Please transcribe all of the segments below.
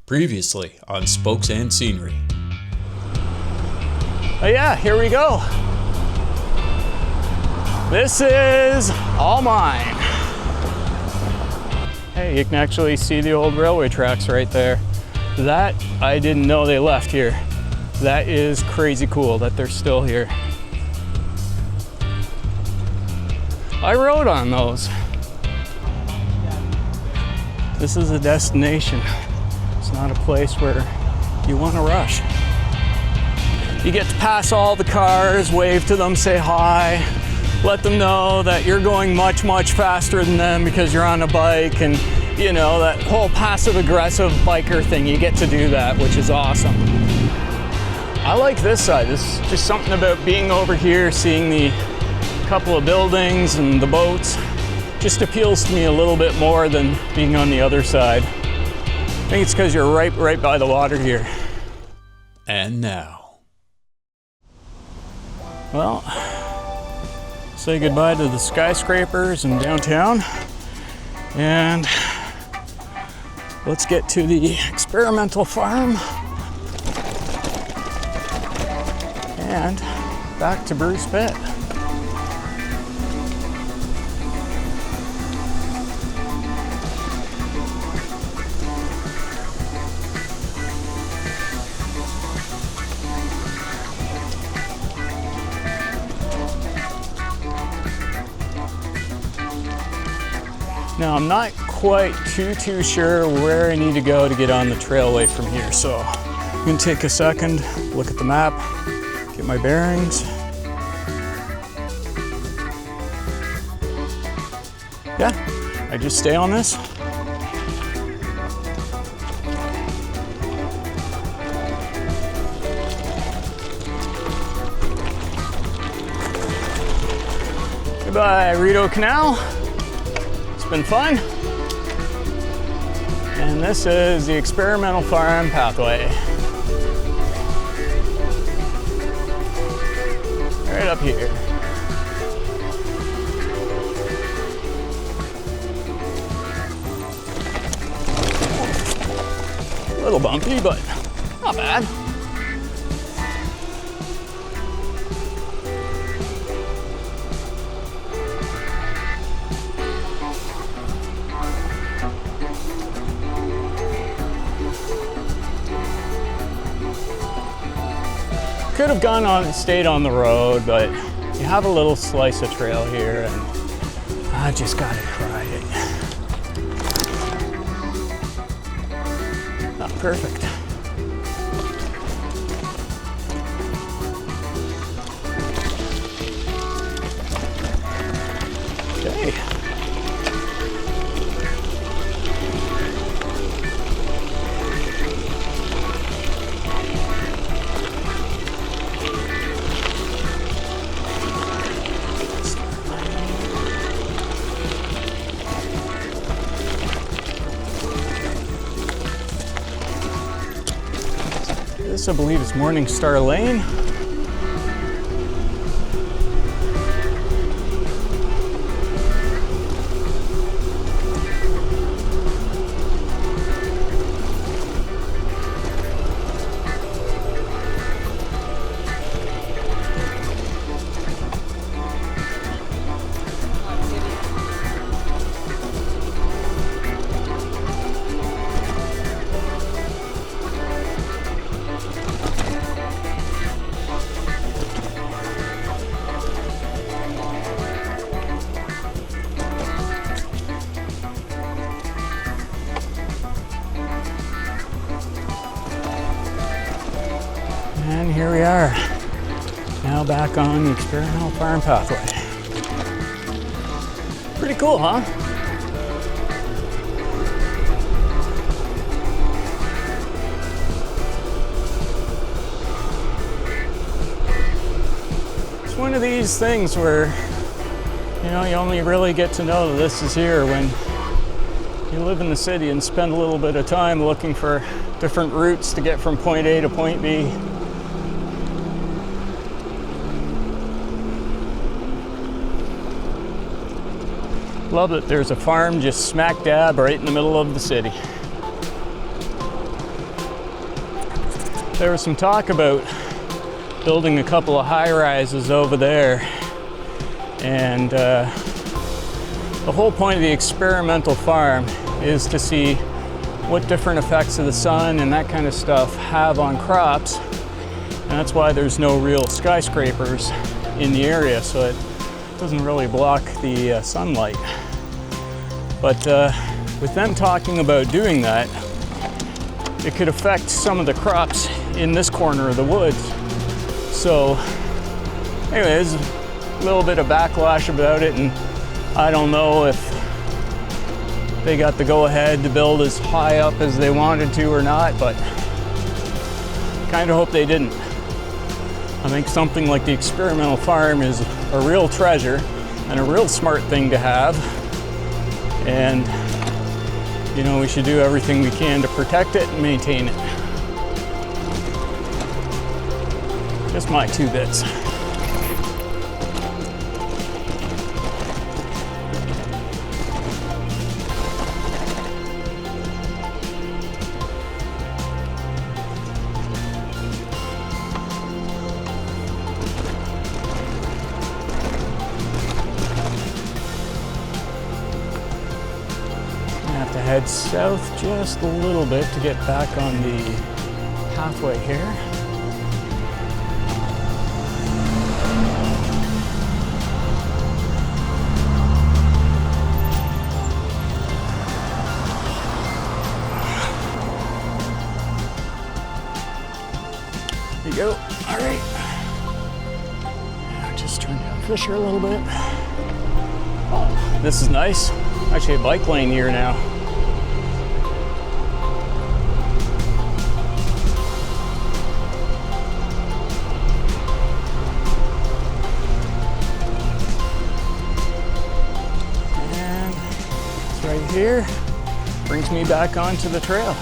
Previously on Spokes and Scenery. Oh yeah, here we go. This is all mine. Hey, you can actually see the old railway tracks right there. That, I didn't know they left here. That is crazy cool that they're still here. I rode on those. This is a destination. It's not a place where you want to rush. You get to pass all the cars, wave to them, say hi, let them know that you're going much, much faster than them because you're on a bike, and you know, that whole passive-aggressive biker thing, you get to do that, which is awesome. I like this side. There's just something about being over here, seeing the couple of buildings and the boats, just appeals to me a little bit more than being on the other side. I think it's because you're right by the water here. And now. Well, say goodbye to the skyscrapers in downtown, and let's get to the experimental farm and back to Bruce Pit. Now, I'm not quite too sure where I need to go to get on the trailway from here, so I'm gonna take a second, look at the map, get my bearings. Yeah, I just stay on this. Goodbye, Rideau Canal. It's been fun. And this is the experimental farm pathway. Right up here. A little bumpy, but not bad. Could have gone on and stayed on the road, but you have a little slice of trail here, and I just gotta try it. Not perfect. Okay. This, I believe, is Morning Star Lane. And here we are, now back on the experimental farm pathway. Pretty cool, huh? It's one of these things where, you know, you only really get to know that this is here when you live in the city and spend a little bit of time looking for different routes to get from point A to point B. Love that there's a farm just smack dab right in the middle of the city. there was some talk about building a couple of high-rises over there, and the whole point of the experimental farm is to see what different effects of the sun and that kind of stuff have on crops, and that's why there's no real skyscrapers in the area, so it doesn't really block the sunlight. But with them talking about doing that, it could affect some of the crops in this corner of the woods. So anyways, a little bit of backlash about it, and I don't know if they got the go-ahead to build as high up as they wanted to or not, but kind of hope they didn't. I think something like the experimental farm is a real treasure and a real smart thing to have, and you know, we should do everything we can to protect it and maintain it. Just my 2 bits. Head south just a little bit to get back on the pathway here. There you go. All right. Just turn down Fisher a little bit. Oh, this is nice. Actually a bike lane here now. Here brings me back onto the trail.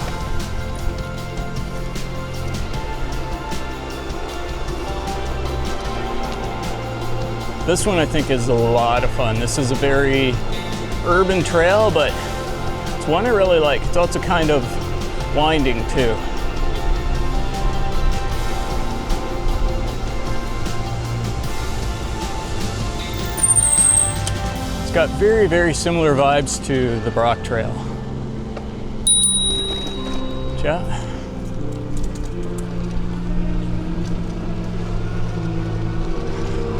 This one I think is a lot of fun. This is a very urban trail, but it's one I really like. It's also kind of winding too. Got very, very similar vibes to the Brock Trail. Yeah.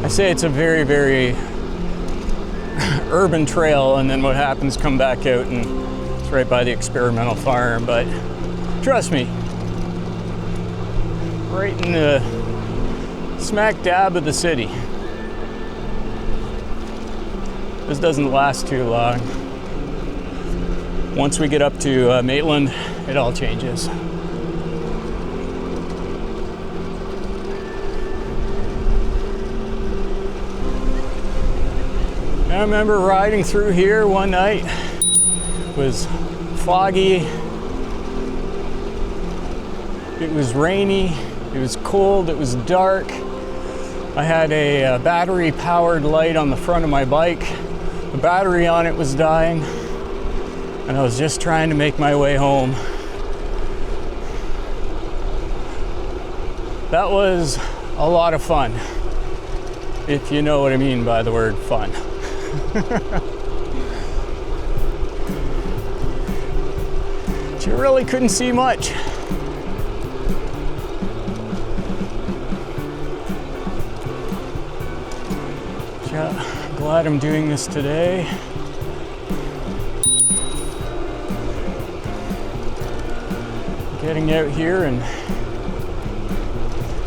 I say it's a very, very urban trail, and then what happens, come back out and it's right by the experimental farm, but trust me, right in the smack dab of the city. This doesn't last too long. Once we get up to Maitland, it all changes. I remember riding through here one night. It was foggy. It was rainy. It was cold. It was dark. I had a battery-powered light on the front of my bike. The battery on it was dying, and I was just trying to make my way home. That was a lot of fun, if you know what I mean by the word fun. But you really couldn't see much. Yeah. Glad I'm doing this today. Getting out here and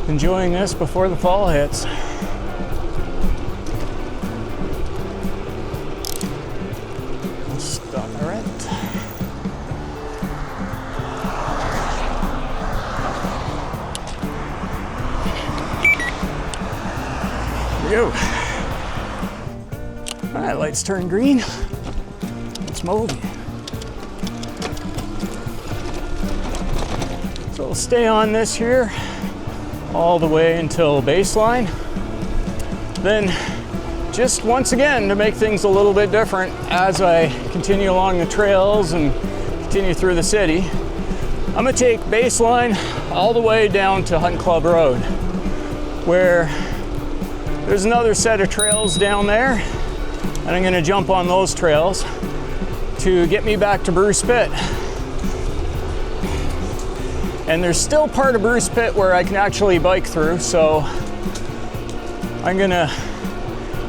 enjoying this before the fall hits. I'll stop right. Here we go. All right, lights turn green. It's moldy. So we'll stay on this here all the way until baseline. Then, just once again, to make things a little bit different as I continue along the trails and continue through the city, I'm gonna take Baseline all the way down to Hunt Club Road, where there's another set of trails down there, and I'm gonna jump on those trails to get me back to Bruce Pit. And there's still part of Bruce Pit where I can actually bike through, so I'm gonna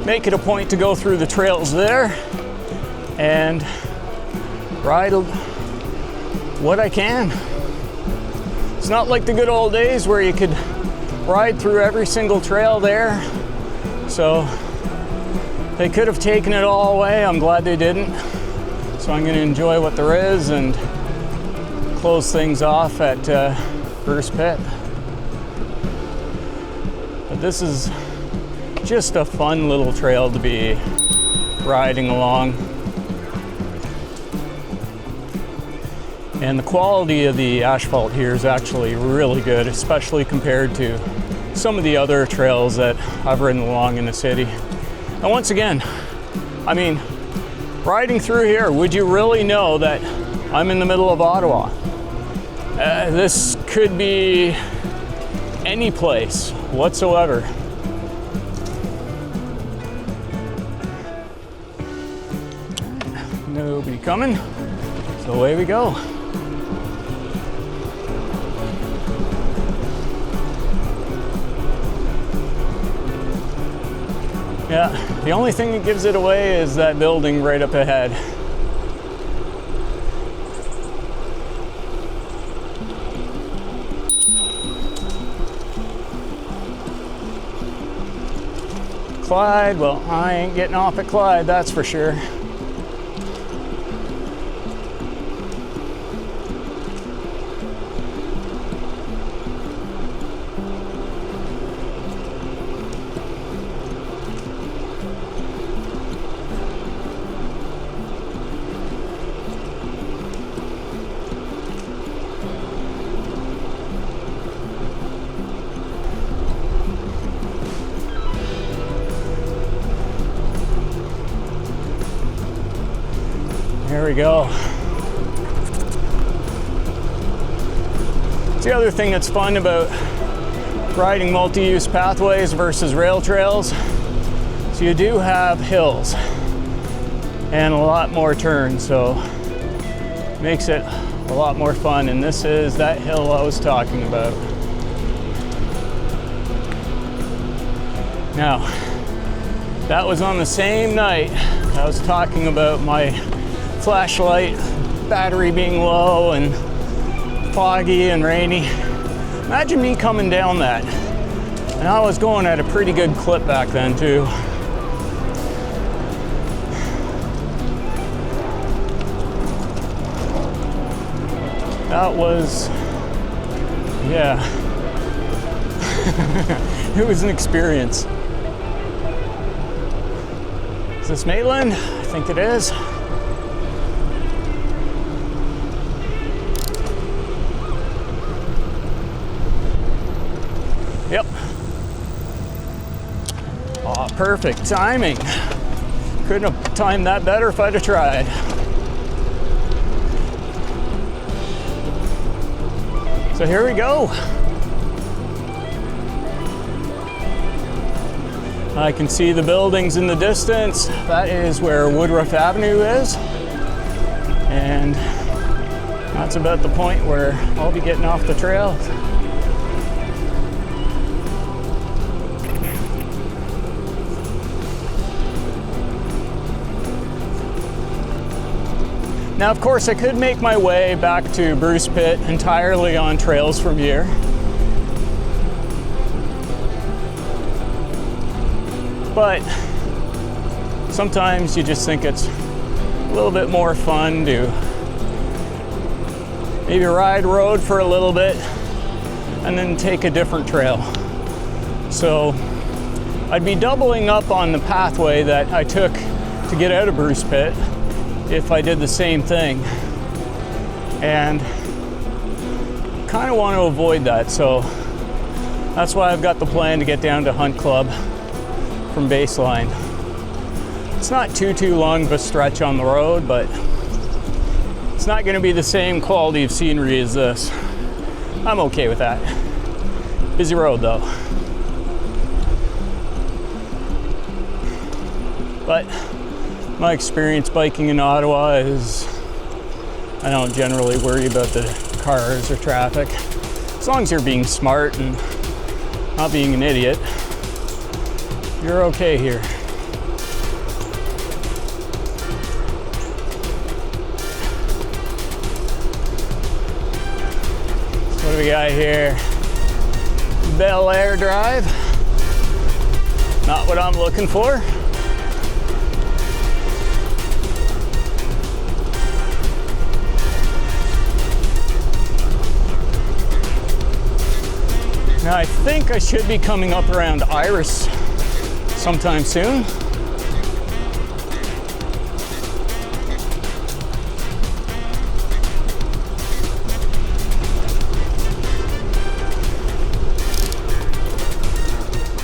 make it a point to go through the trails there and ride what I can. It's not like the good old days where you could ride through every single trail there. So they could have taken it all away. I'm glad they didn't. So I'm gonna enjoy what there is and close things off at Bruce Pit. But this is just a fun little trail to be riding along. And the quality of the asphalt here is actually really good, especially compared to some of the other trails that I've ridden along in the city. And once again, I mean, riding through here, would you really know that I'm in the middle of Ottawa? This could be any place whatsoever. Nobody coming, so away we go. Yeah, the only thing that gives it away is that building right up ahead. Clyde, well, I ain't getting off at Clyde, that's for sure. There we go. It's the other thing that's fun about riding multi-use pathways versus rail trails. So you do have hills and a lot more turns, so it makes it a lot more fun. And this is that hill I was talking about. Now, that was on the same night I was talking about my flashlight battery being low and foggy and rainy. Imagine me coming down that. And I was going at a pretty good clip back then too. That was, yeah. It was an experience. Is this Maitland? I think it is. Yep. Oh, perfect timing. Couldn't have timed that better if I'd have tried. So here we go. I can see the buildings in the distance. That is where Woodruff Avenue is. And that's about the point where I'll be getting off the trail. Now, of course, I could make my way back to Bruce Pit entirely on trails from here. But sometimes you just think it's a little bit more fun to maybe ride road for a little bit and then take a different trail. So I'd be doubling up on the pathway that I took to get out of Bruce Pit if I did the same thing, and kind of want to avoid that, so that's why I've got the plan to get down to Hunt Club from Baseline. It's not too long of a stretch on the road, but it's not going to be the same quality of scenery as this. I'm okay with that. Busy road though. But my experience biking in Ottawa is I don't generally worry about the cars or traffic. As long as you're being smart and not being an idiot, you're okay here. So what do we got here? Bel Air Drive. Not what I'm looking for. Now I think I should be coming up around Iris sometime soon.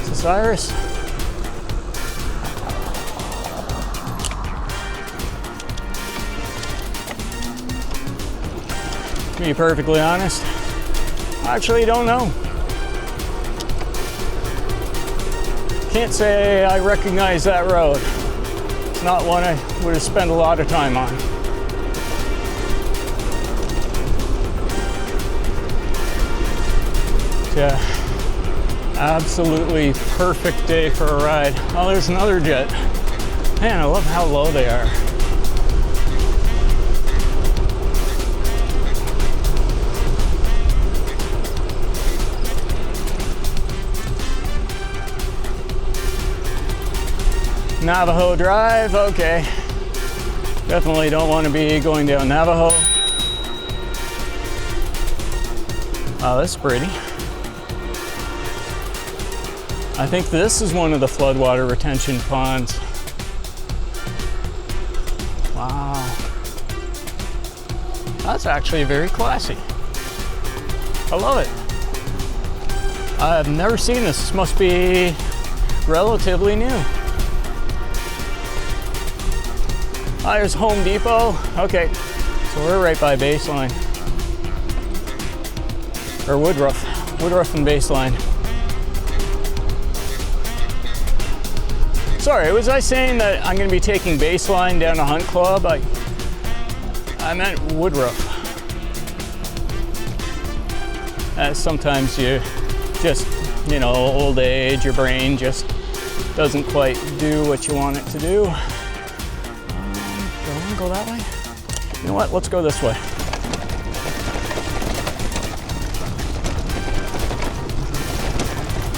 Is this Iris? To be perfectly honest, I actually don't know. Can't say I recognize that road. It's not one I would have spent a lot of time on. Yeah, absolutely perfect day for a ride. Oh, there's another jet. Man, I love how low they are. Navajo Drive, okay. Definitely don't want to be going down Navajo. Oh, that's pretty. I think this is one of the floodwater retention ponds. Wow. That's actually very classy. I love it. I've never seen this. This must be relatively new. Ah, there's Home Depot. Okay, so we're right by Baseline. Or Woodruff. Woodruff and Baseline. Sorry, was I saying that I'm going to be taking Baseline down to Hunt Club? I meant Woodruff. Sometimes you just, you know, old age, your brain just doesn't quite do what you want it to do. Go that way? You know what? Let's go this way.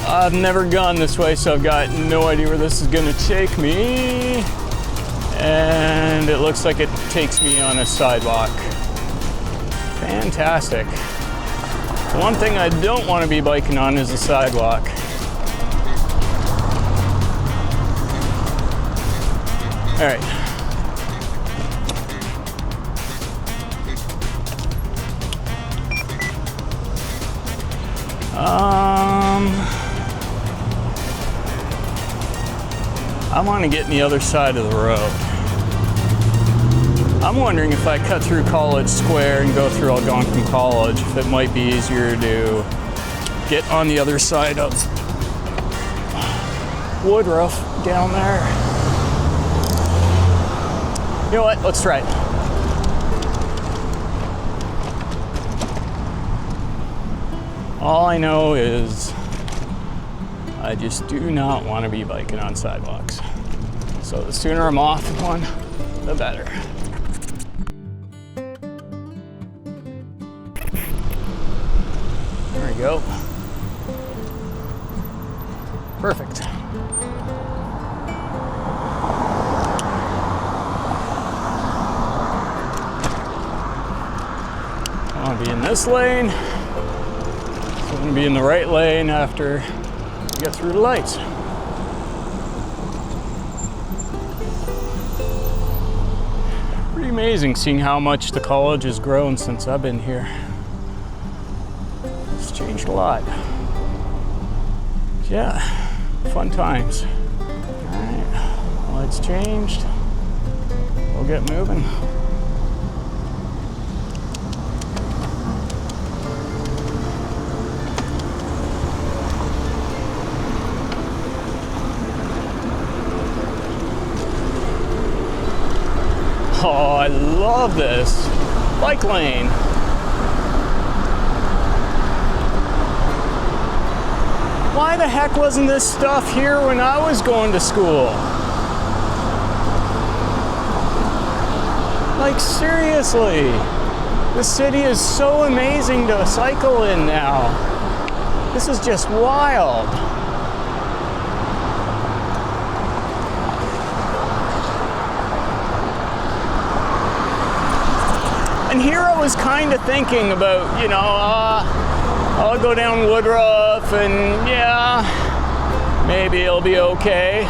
I've never gone this way, so I've got no idea where this is going to take me. And it looks like it takes me on a sidewalk. Fantastic. The one thing I don't want to be biking on is a sidewalk. All right. I want to get on the other side of the road. I'm wondering if I cut through College Square and go through Algonquin College, if it might be easier to get on the other side of Woodruff down there. You know what? Let's try it. All I know is I just do not want to be biking on sidewalks. So the sooner I'm off one, the better. There we go. Perfect. I want to be in this lane. So I'm going to be in the right lane after I get through the lights. Pretty amazing seeing how much the college has grown since I've been here. It's changed a lot. Yeah, fun times. All right, lights changed. We'll get moving. Oh, I love this bike lane. Why the heck wasn't this stuff here when I was going to school? Like, seriously, the city is so amazing to cycle in now. This is just wild. And here I was kind of thinking about, you know, I'll go down Woodruff and yeah, maybe it'll be okay.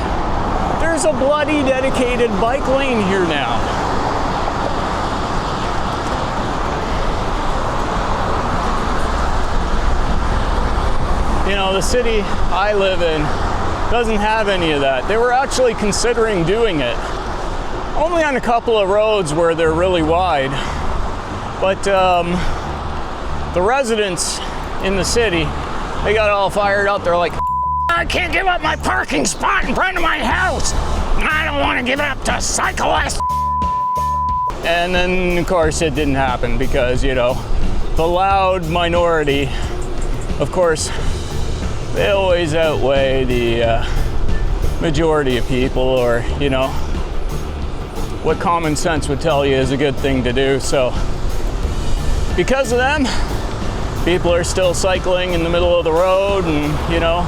There's a bloody dedicated bike lane here now. You know, the city I live in doesn't have any of that. They were actually considering doing it. Only on a couple of roads where they're really wide. But the residents in the city, they got all fired up. They're like, I can't give up my parking spot in front of my house. I don't want to give it up to Cyclist. And then, of course, it didn't happen because, you know, the loud minority, of course, they always outweigh the majority of people, or, you know, what common sense would tell you is a good thing to do. So because of them, people are still cycling in the middle of the road, and, you know,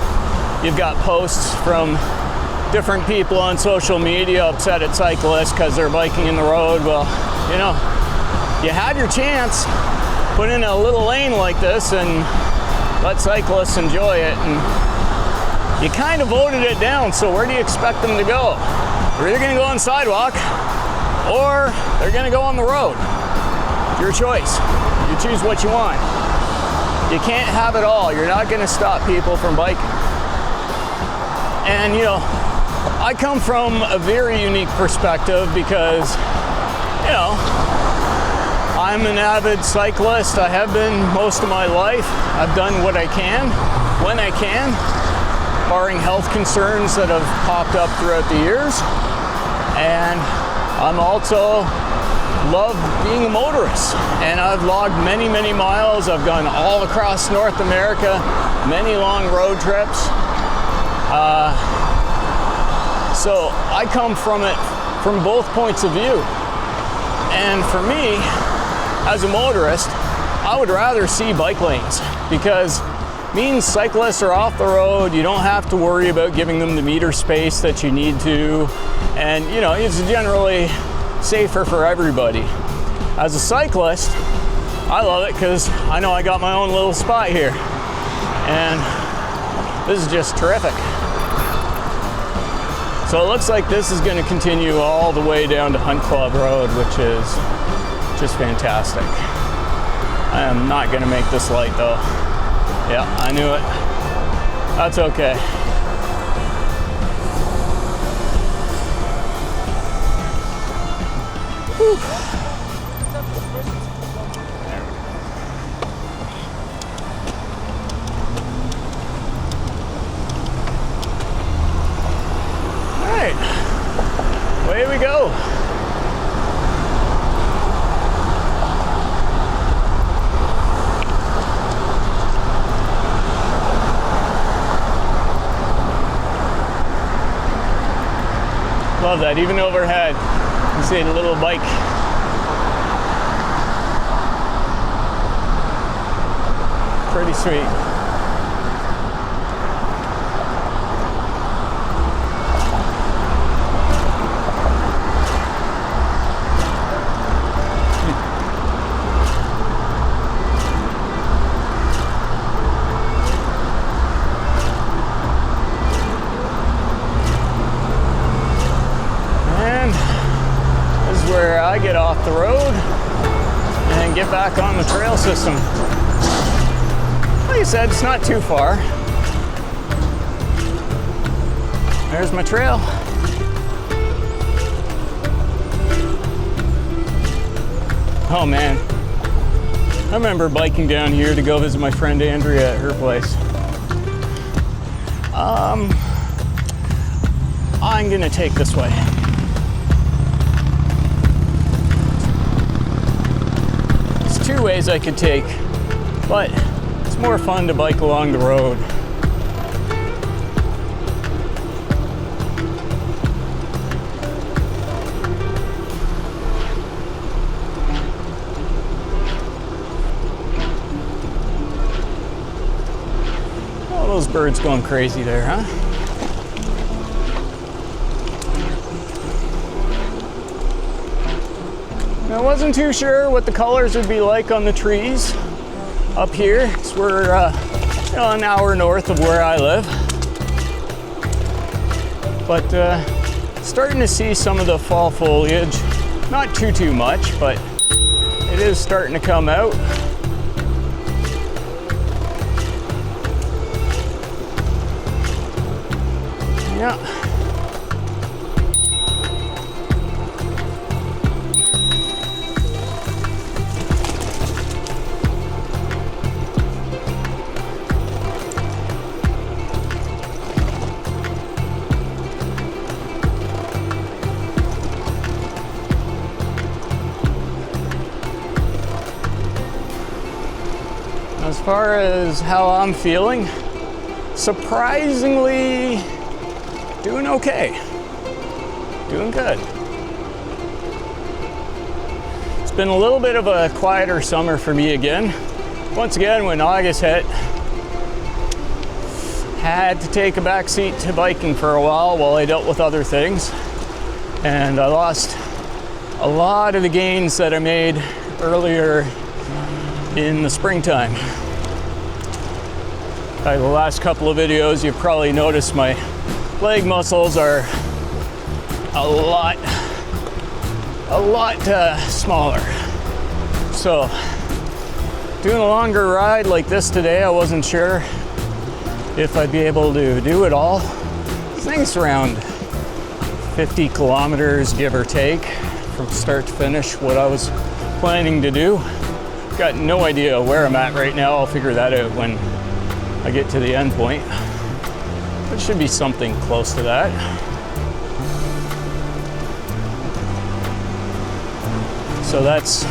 you've got posts from different people on social media upset at cyclists because they're biking in the road. Well, you know, you had your chance, put in a little lane like this and let cyclists enjoy it, and you kind of voted it down. So where do you expect them to go? They're either going to go on the sidewalk or they're going to go on the road. Your choice. You choose what you want. You can't have it all. You're not going to stop people from biking. And, you know, I come from a very unique perspective because, you know, I'm an avid cyclist. I have been most of my life. I've done what I can, when I can, barring health concerns that have popped up throughout the years. And I'm also love being a motorist. And I've logged many, many miles. I've gone all across North America, many long road trips. So I come from it from both points of view. And for me, as a motorist, I would rather see bike lanes because it means cyclists are off the road. You don't have to worry about giving them the meter space that you need to. And, you know, it's generally safer for everybody. As a cyclist, I love it because I know I got my own little spot here. And this is just terrific. So it looks like this is going to continue all the way down to Hunt Club Road, which is just fantastic. I am not going to make this light though. Yeah, I knew it. That's okay. Whew. Away we go. Love that, even overhead. You see the little bike. Pretty sweet. Where I get off the road and get back on the trail system. Like I said, it's not too far. There's my trail. Oh man, I remember biking down here to go visit my friend Andrea at her place. I'm gonna take this way. two ways I could take, but it's more fun to bike along the road. Oh, those birds going crazy there, huh? I wasn't too sure what the colors would be like on the trees up here, because we're an hour north of where I live. But starting to see some of the fall foliage. Not too much, but it is starting to come out. Yeah. As far as how I'm feeling, surprisingly doing okay. Doing good. It's been a little bit of a quieter summer for me again. Once again, when August hit, had to take a back seat to biking for a while I dealt with other things. And I lost a lot of the gains that I made earlier in the springtime. By the last couple of videos, you've probably noticed my leg muscles are a lot smaller. So doing a longer ride like this today, I wasn't sure if I'd be able to do it all. I think it's around 50 kilometers, give or take, from start to finish, what I was planning to do. Got no idea where I'm at right now. I'll figure that out when I get to the end point. It should be something close to that. So that's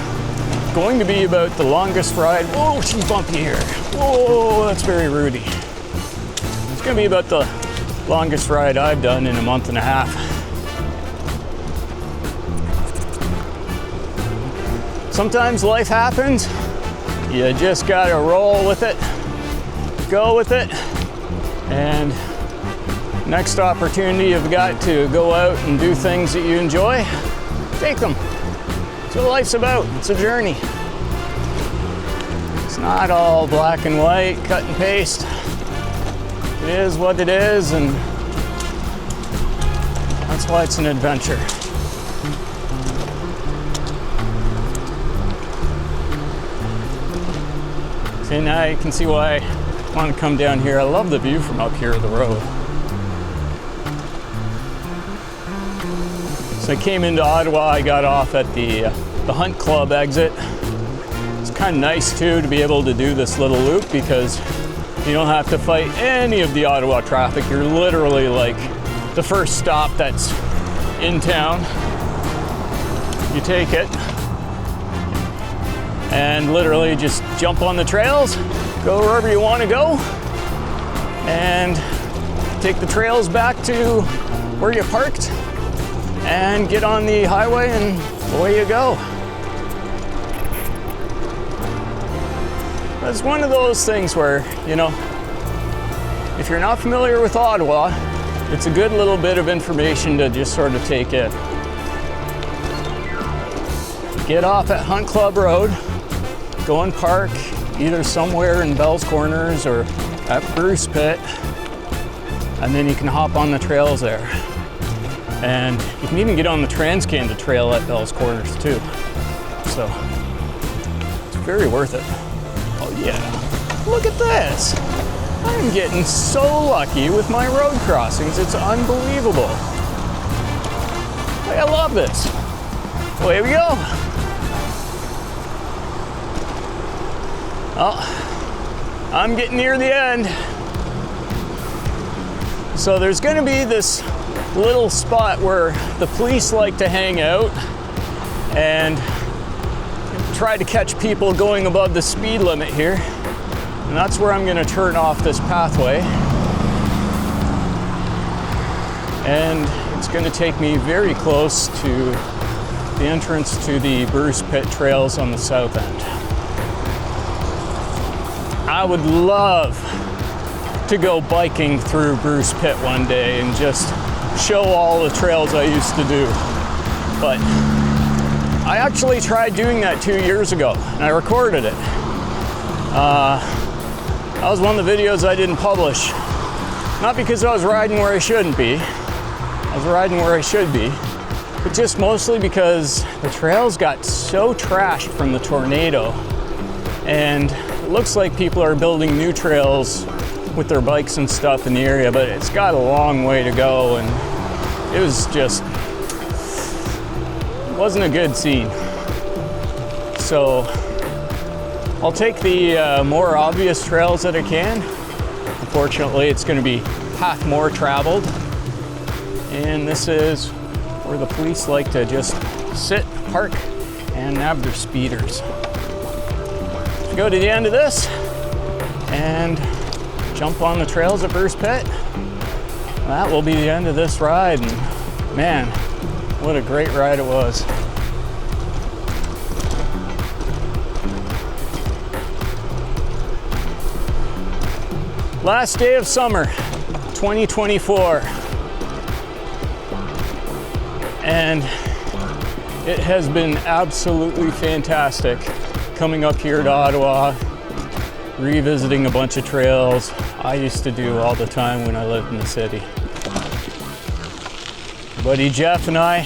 going to be about the longest ride. Whoa, she's bumpy here. Whoa, that's very rooty. It's gonna be about the longest ride I've done in a month and a half. Sometimes life happens. You just gotta roll with it, go with it, and next opportunity you've got to go out and do things that you enjoy, take them. That's what life's about. It's a journey. It's not all black and white, cut and paste. It is what it is, and that's why it's an adventure. See, now you can see why I want to come down here. I love the view from up here of the road. So I came into Ottawa, I got off at the Hunt Club exit. It's kind of nice too to be able to do this little loop because you don't have to fight any of the Ottawa traffic. You're literally like the first stop that's in town. You take it and literally just jump on the trails, go wherever you want to go, and take the trails back to where you parked and get on the highway and away you go. It's one of those things where, you know, if you're not familiar with Ottawa, it's a good little bit of information to just sort of take in. Get off at Hunt Club Road, go and park either somewhere in Bell's Corners or at Bruce Pit, and then you can hop on the trails there. And you can even get on the Trans-Canada Trail at Bell's Corners too. So it's very worth it. Oh yeah, look at this. I'm getting so lucky with my road crossings. It's unbelievable. I love this. Away we go. Oh, I'm getting near the end. So there's gonna be this little spot where the police like to hang out, and try to catch people going above the speed limit here. And that's where I'm going to turn off this pathway. And it's going to take me very close to the entrance to the Bruce Pit trails on the south end. I would love to go biking through Bruce Pit one day and just show all the trails I used to do. But I actually tried doing that 2 years ago, and I recorded it. That was one of the videos I didn't publish. Not because I was riding where I shouldn't be. I was riding where I should be. But just mostly because the trails got so trashed from the tornado. And it looks like people are building new trails with their bikes and stuff in the area, but it's got a long way to go, and it was just, wasn't a good scene. So I'll take the more obvious trails that I can. Unfortunately, it's going to be path more traveled. And this is where the police like to just sit, park, and nab their speeders. Go to the end of this and jump on the trails at Bruce Pit. That will be the end of this ride. And man, what a great ride it was. Last day of summer, 2024. And it has been absolutely fantastic coming up here to Ottawa, revisiting a bunch of trails I used to do all the time when I lived in the city. My buddy Jeff and I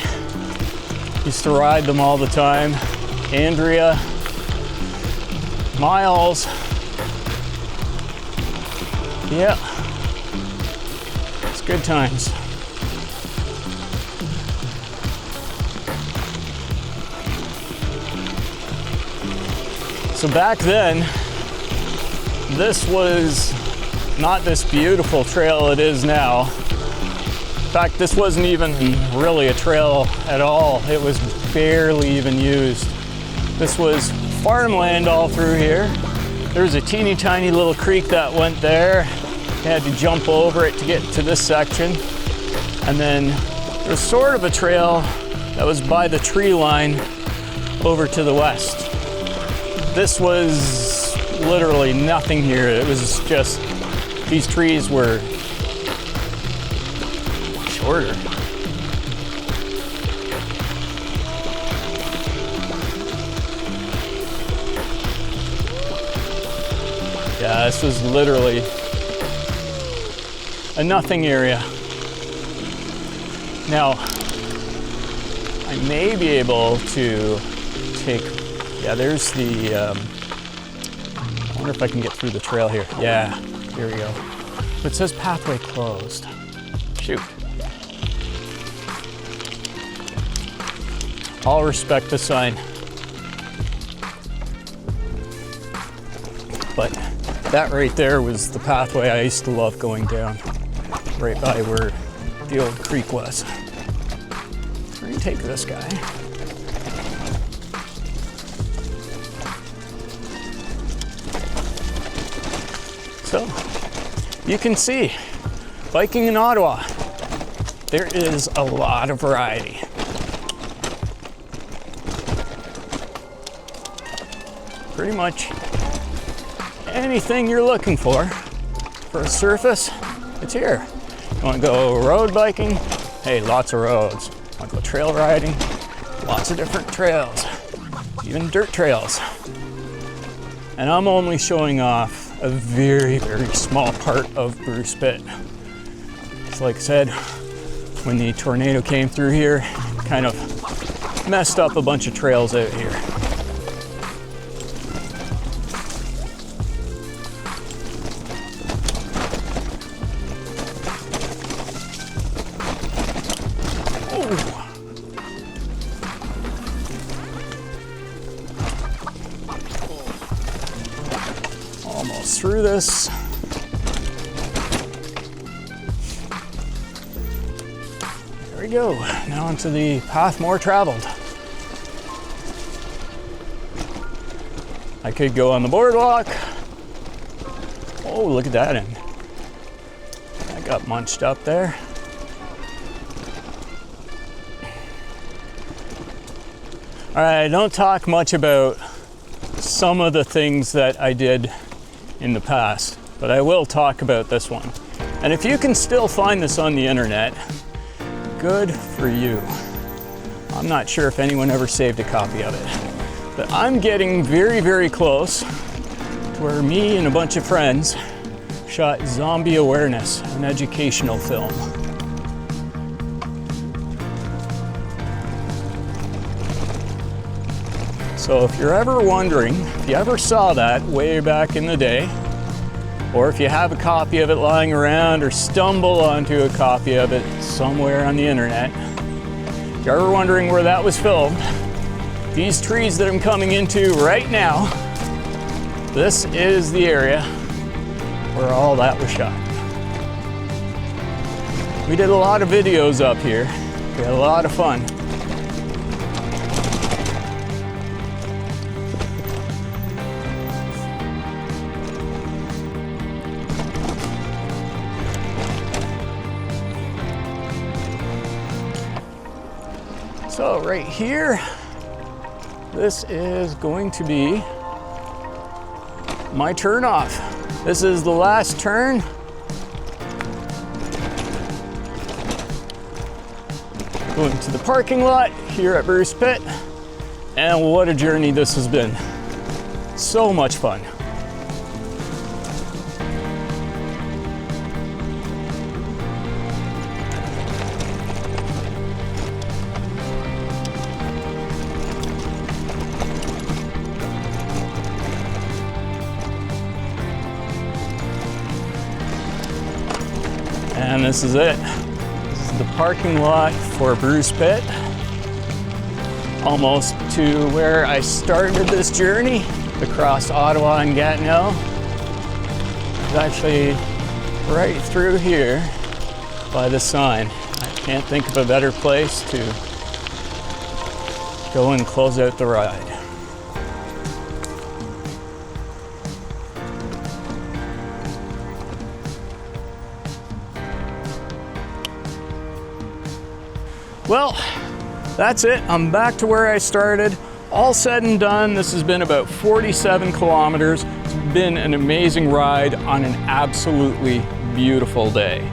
used to ride them all the time. Andrea, Miles. Yeah, it's good times. So back then, this was not this beautiful trail it is now. In fact, this wasn't even really a trail at all. It was barely even used. This was farmland all through here. There was a teeny tiny little creek that went there. You had to jump over it to get to this section. And then there's sort of a trail that was by the tree line over to the west. This was literally nothing here. It was just, these trees were shorter. Yeah, this was literally a nothing area. Now, I may be able to take, yeah, there's the, I wonder if I can get through the trail here. Yeah, here we go. It says pathway closed. Shoot. I'll respect the sign. But that right there was the pathway I used to love going down, right by where the old creek was. We're gonna take this guy. So, you can see, biking in Ottawa, there is a lot of variety. Pretty much anything you're looking for a surface, it's here. You want to go road biking? Hey, lots of roads. Want to go trail riding? Lots of different trails, even dirt trails. And I'm only showing off a very, very small part of Bruce Pit. So like I said, when the tornado came through here, kind of messed up a bunch of trails out here. Almost through this. There we go. Now onto the path more traveled. I could go on the boardwalk. Oh, look at that end. That got munched up there. All right, I don't talk much about some of the things that I did in the past, but I will talk about this one. And if you can still find this on the internet, good for you. I'm not sure if anyone ever saved a copy of it, but I'm getting very, very close to where me and a bunch of friends shot Zombie Awareness, an educational film. So if you're ever wondering, if you ever saw that way back in the day, or if you have a copy of it lying around or stumble onto a copy of it somewhere on the internet, if you're ever wondering where that was filmed, these trees that I'm coming into right now, this is the area where all that was shot. We did a lot of videos up here. We had a lot of fun. So right here, this is going to be my turn off. This is the last turn. Going to the parking lot here at Bruce Pit, and what a journey this has been. So much fun. And this is it. This is the parking lot for Bruce Pit. Almost to where I started this journey, across Ottawa and Gatineau. It's actually right through here by the sign. I can't think of a better place to go and close out the ride. Well, that's it. I'm back to where I started. All said and done, this has been about 47 kilometers. It's been an amazing ride on an absolutely beautiful day.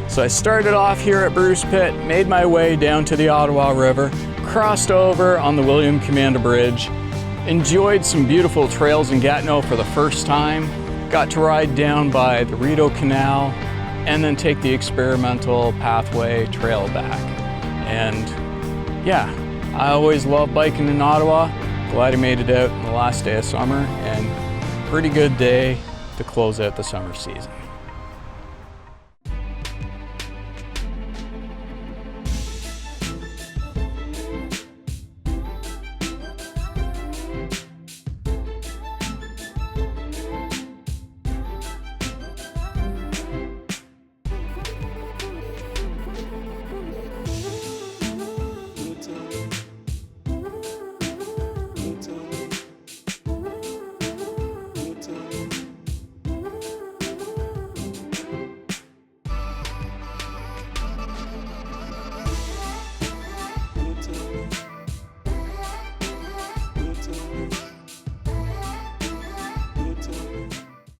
So I started off here at Bruce Pit, made my way down to the Ottawa River, crossed over on the William Commanda Bridge, enjoyed some beautiful trails in Gatineau for the first time, got to ride down by the Rideau Canal, and then take the experimental pathway trail back. And yeah, I always love biking in Ottawa. Glad I made it out on the last day of summer, and pretty good day to close out the summer season.